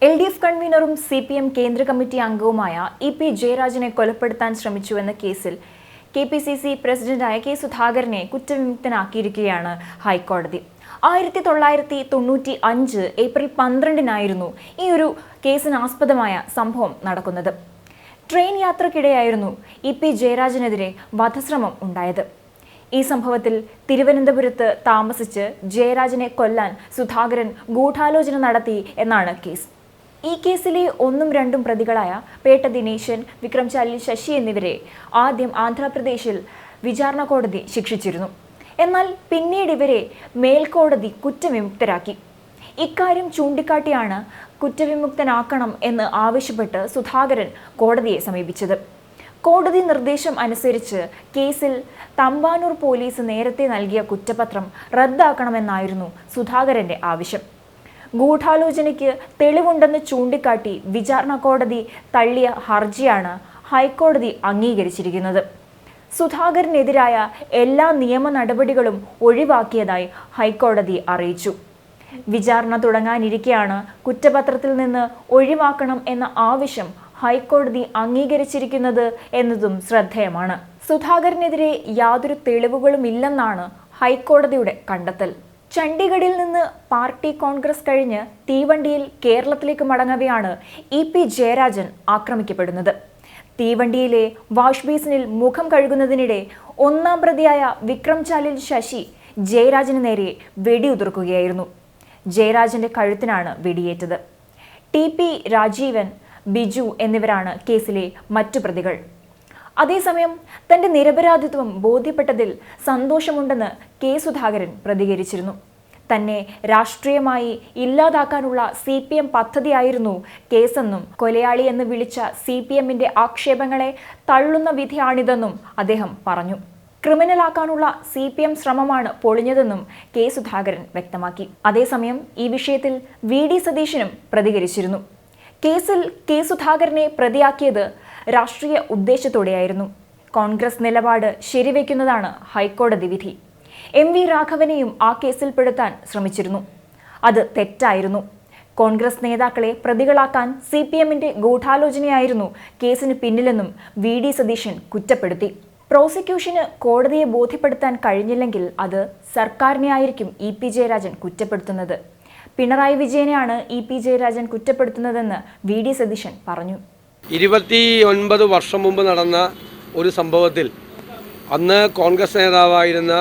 LDF കൺവീനറും CPM കേന്ദ്ര committee അംഗവുമായ EP ജയരാജനെ കൊലപ്പെടുത്താൻ ശ്രമിച്ചുവെന്ന കേസിൽ KPCC പ്രസിഡന്റായ കെ സുധാകരനെ കുറ്റവിമുക്തനാക്കിയിരിക്കുകയാണ് ഹൈക്കോടതി. 1995 ഏപ്രിൽ 12-നായിരുന്നു ഈ ഒരു കേസിനാസ്പദമായ സംഭവം നടക്കുന്നത്. ട്രെയിൻ യാത്രക്കിടെയായിരുന്നു EP ജയരാജനെതിരെ വധശ്രമം ഉണ്ടായത്. ഈ സംഭവത്തിൽ തിരുവനന്തപുരത്ത് താമസിച്ച് ജയരാജനെ കൊല്ലാൻ സുധാകരൻ ഗൂഢാലോചന നടത്തി എന്നാണ് കേസ്. ഈ കേസിലെ 1ഉം 2ഉം പ്രതികളായ പേട്ട ദിനേശൻ, വിക്രംചാലിൽ ശശി എന്നിവരെ ആദ്യം ആന്ധ്രാപ്രദേശിൽ വിചാരണ കോടതി ശിക്ഷിച്ചിരുന്നു. എന്നാൽ പിന്നീട് ഇവരെ മേൽക്കോടതി കുറ്റവിമുക്തരാക്കി. ഇക്കാര്യം ചൂണ്ടിക്കാട്ടിയാണ് കുറ്റവിമുക്തനാക്കണം എന്ന് ആവശ്യപ്പെട്ട് സുധാകരൻ കോടതിയെ സമീപിച്ചത്. കോടതി നിർദ്ദേശം അനുസരിച്ച് കേസിൽ തമ്പാനൂർ പോലീസ് നേരത്തെ നൽകിയ കുറ്റപത്രം റദ്ദാക്കണമെന്നായിരുന്നു സുധാകരന്റെ ആവശ്യം. ഗൂഢാലോചനയ്ക്ക് തെളിവുണ്ടെന്ന് ചൂണ്ടിക്കാട്ടി വിചാരണ കോടതി തള്ളിയ ഹർജിയാണ് ഹൈക്കോടതി അംഗീകരിച്ചിരിക്കുന്നത്. സുധാകരനെതിരായ എല്ലാ നിയമ നടപടികളും ഒഴിവാക്കിയതായി ഹൈക്കോടതി അറിയിച്ചു. വിചാരണ തുടങ്ങാനിരിക്കെയാണ് കുറ്റപത്രത്തിൽ നിന്ന് ഒഴിവാക്കണം എന്ന ആവശ്യം ഹൈക്കോടതി അംഗീകരിച്ചിരിക്കുന്നത് എന്നതും ശ്രദ്ധേയമാണ്. സുധാകരനെതിരെ യാതൊരു തെളിവുകളുമില്ലെന്നാണ് ഹൈക്കോടതിയുടെ കണ്ടെത്തൽ. ചണ്ഡീഗഡിൽ നിന്ന് പാർട്ടി കോൺഗ്രസ് കഴിഞ്ഞ് തീവണ്ടിയിൽ കേരളത്തിലേക്ക് മടങ്ങവെയാണ് EP ജയരാജൻ ആക്രമിക്കപ്പെടുന്നത്. തീവണ്ടിയിലെ വാഷ് ബേസിനിൽ മുഖം കഴുകുന്നതിനിടെ 1ാം പ്രതിയായ വിക്രംചാലിൽ ശശി ജയരാജന് നേരെ വെടിയുതിർക്കുകയായിരുന്നു. ജയരാജന്റെ കഴുത്തിനാണ് വെടിയേറ്റത്. TP രാജീവൻ, ബിജു എന്നിവരാണ് കേസിലെ മറ്റു പ്രതികൾ. അതേസമയം തന്റെ നിരപരാധിത്വം ബോധ്യപ്പെട്ടതിൽ സന്തോഷമുണ്ടെന്ന് കെ സുധാകരൻ പ്രതികരിച്ചിരുന്നു. തന്നെ രാഷ്ട്രീയമായി ഇല്ലാതാക്കാനുള്ള CPM പദ്ധതിയായിരുന്നു കേസെന്നും കൊലയാളി എന്ന് വിളിച്ച CPMന്റെ ആക്ഷേപങ്ങളെ തള്ളുന്ന വിധിയാണിതെന്നും അദ്ദേഹം പറഞ്ഞു. ക്രിമിനലാക്കാനുള്ള CPM ശ്രമമാണ് പൊളിഞ്ഞതെന്നും കെ സുധാകരൻ വ്യക്തമാക്കി. അതേസമയം ഈ വിഷയത്തിൽ VD സതീശനും പ്രതികരിച്ചിരുന്നു. കേസിൽ കെ സുധാകരനെ പ്രതിയാക്കിയത് രാഷ്ട്രീയ ഉദ്ദേശത്തോടെയായിരുന്നു. കോൺഗ്രസ് നിലപാട് ശരിവെക്കുന്നതാണ് ഹൈക്കോടതി വിധി. MV രാഘവനെയും ആ കേസിൽപ്പെടുത്താൻ ശ്രമിച്ചിരുന്നു. അത് തെറ്റായിരുന്നു. കോൺഗ്രസ് നേതാക്കളെ പ്രതികളാക്കാൻ CPMന്റെ ഗൂഢാലോചനയായിരുന്നു കേസിന് പിന്നിലെന്നും VD സതീശൻ കുറ്റപ്പെടുത്തി. പ്രോസിക്യൂഷന് കോടതിയെ ബോധ്യപ്പെടുത്താൻ കഴിഞ്ഞില്ലെങ്കിൽ അത് സർക്കാരിനെയായിരിക്കും EP ജയരാജൻ കുറ്റപ്പെടുത്തുന്നത്. പിണറായി വിജയനെയാണ് EP ജയരാജൻ കുറ്റപ്പെടുത്തുന്നതെന്ന് VD സതീശൻ പറഞ്ഞു. 29 വർഷം മുമ്പ് നടന്ന ഒരു സംഭവത്തിൽ അന്ന് കോൺഗ്രസ് നേതാവായിരുന്ന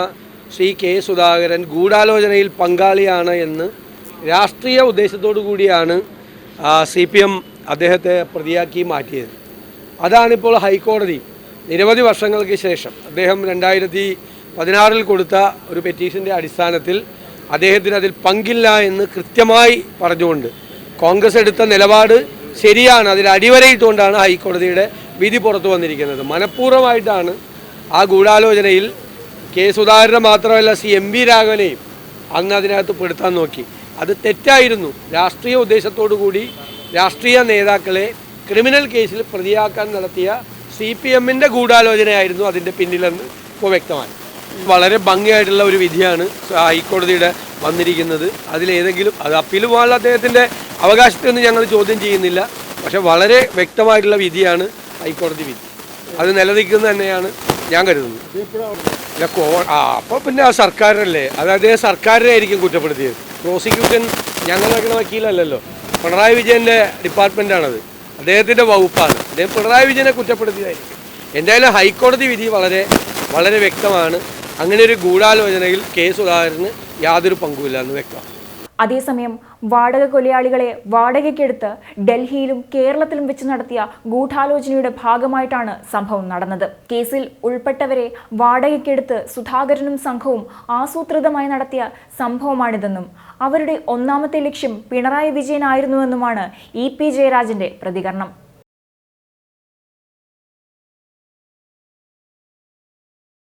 ശ്രീ കെ സുധാകരൻ ഗൂഢാലോചനയിൽ പങ്കാളിയാണ് എന്ന് രാഷ്ട്രീയ ഉദ്ദേശത്തോടു കൂടിയാണ് CPM അദ്ദേഹത്തെ പ്രതിയാക്കി മാറ്റിയത്. അതാണിപ്പോൾ ഹൈക്കോടതി നിരവധി വർഷങ്ങൾക്ക് ശേഷം അദ്ദേഹം 2016 കൊടുത്ത ഒരു പെറ്റീഷൻ്റെ അടിസ്ഥാനത്തിൽ അദ്ദേഹത്തിന് അതിൽ പങ്കില്ല എന്ന് കൃത്യമായി പറഞ്ഞുകൊണ്ട് കോൺഗ്രസ് എടുത്ത നിലപാട് ശരിയാണ്, അതിൽ അടിവരയിട്ടുകൊണ്ടാണ് ഹൈക്കോടതിയുടെ വിധി പുറത്തു വന്നിരിക്കുന്നത്. മനഃപൂർവ്വമായിട്ടാണ് ആ ഗൂഢാലോചനയിൽ കെ സുധാകരനെ മാത്രമല്ല MV രാഘവനെയും അന്ന് അതിനകത്ത് പെടുത്താൻ നോക്കി. അത് തെറ്റായിരുന്നു. രാഷ്ട്രീയ ഉദ്ദേശത്തോടു കൂടി രാഷ്ട്രീയ നേതാക്കളെ ക്രിമിനൽ കേസിൽ പ്രതിയാക്കാൻ നടത്തിയ CPMന്റെ ഗൂഢാലോചനയായിരുന്നു അതിൻ്റെ പിന്നിലെന്ന് ഇപ്പോൾ വ്യക്തമായി. വളരെ ഭംഗിയായിട്ടുള്ള ഒരു വിധിയാണ് ഹൈക്കോടതിയുടെ വന്നിരിക്കുന്നത്. അതിലേതെങ്കിലും അത് അപ്പീൽ പോകാനുള്ള അദ്ദേഹത്തിൻ്റെ അവകാശത്തെയൊന്നും ഞങ്ങൾ ചോദ്യം ചെയ്യുന്നില്ല. പക്ഷെ വളരെ വ്യക്തമായിട്ടുള്ള വിധിയാണ് ഹൈക്കോടതി വിധി. അത് നിലനിൽക്കുന്നത് തന്നെയാണ് ഞാൻ കരുതുന്നത്. അപ്പോൾ പിന്നെ ആ സർക്കാരിനല്ലേ, അത് അദ്ദേഹം സർക്കാരിനെ ആയിരിക്കും കുറ്റപ്പെടുത്തിയത്. പ്രോസിക്യൂഷൻ ഞങ്ങൾ വയ്ക്കുന്ന വക്കീലല്ലല്ലോ, പിണറായി വിജയൻ്റെ ഡിപ്പാർട്ട്മെൻറ്റാണത്, അദ്ദേഹത്തിൻ്റെ വകുപ്പാണ്. അദ്ദേഹം പിണറായി വിജയനെ കുറ്റപ്പെടുത്തിയതായിരിക്കും. എന്തായാലും ഹൈക്കോടതി വിധി വളരെ വളരെ വ്യക്തമാണ്. അങ്ങനെ ഒരു ഗൂഢാലോചനയിൽ കെ സുധാകരന് യാതൊരു പങ്കുമില്ല എന്ന് വ്യക്തമാണ്. അതേസമയം വാടക കൊലയാളികളെ വാടകയ്ക്കെടുത്ത് ഡൽഹിയിലും കേരളത്തിലും വെച്ച് നടത്തിയ ഗൂഢാലോചനയുടെ ഭാഗമായിട്ടാണ് സംഭവം നടന്നത്. കേസിൽ ഉൾപ്പെട്ടവരെ വാടകയ്ക്കെടുത്ത് സുധാകരനും സംഘവും ആസൂത്രിതമായി നടത്തിയ സംഭവമാണിതെന്നും അവരുടെ ഒന്നാമത്തെ ലക്ഷ്യം പിണറായി വിജയനായിരുന്നുവെന്നുമാണ് EP ജയരാജന്റെ പ്രതികരണം.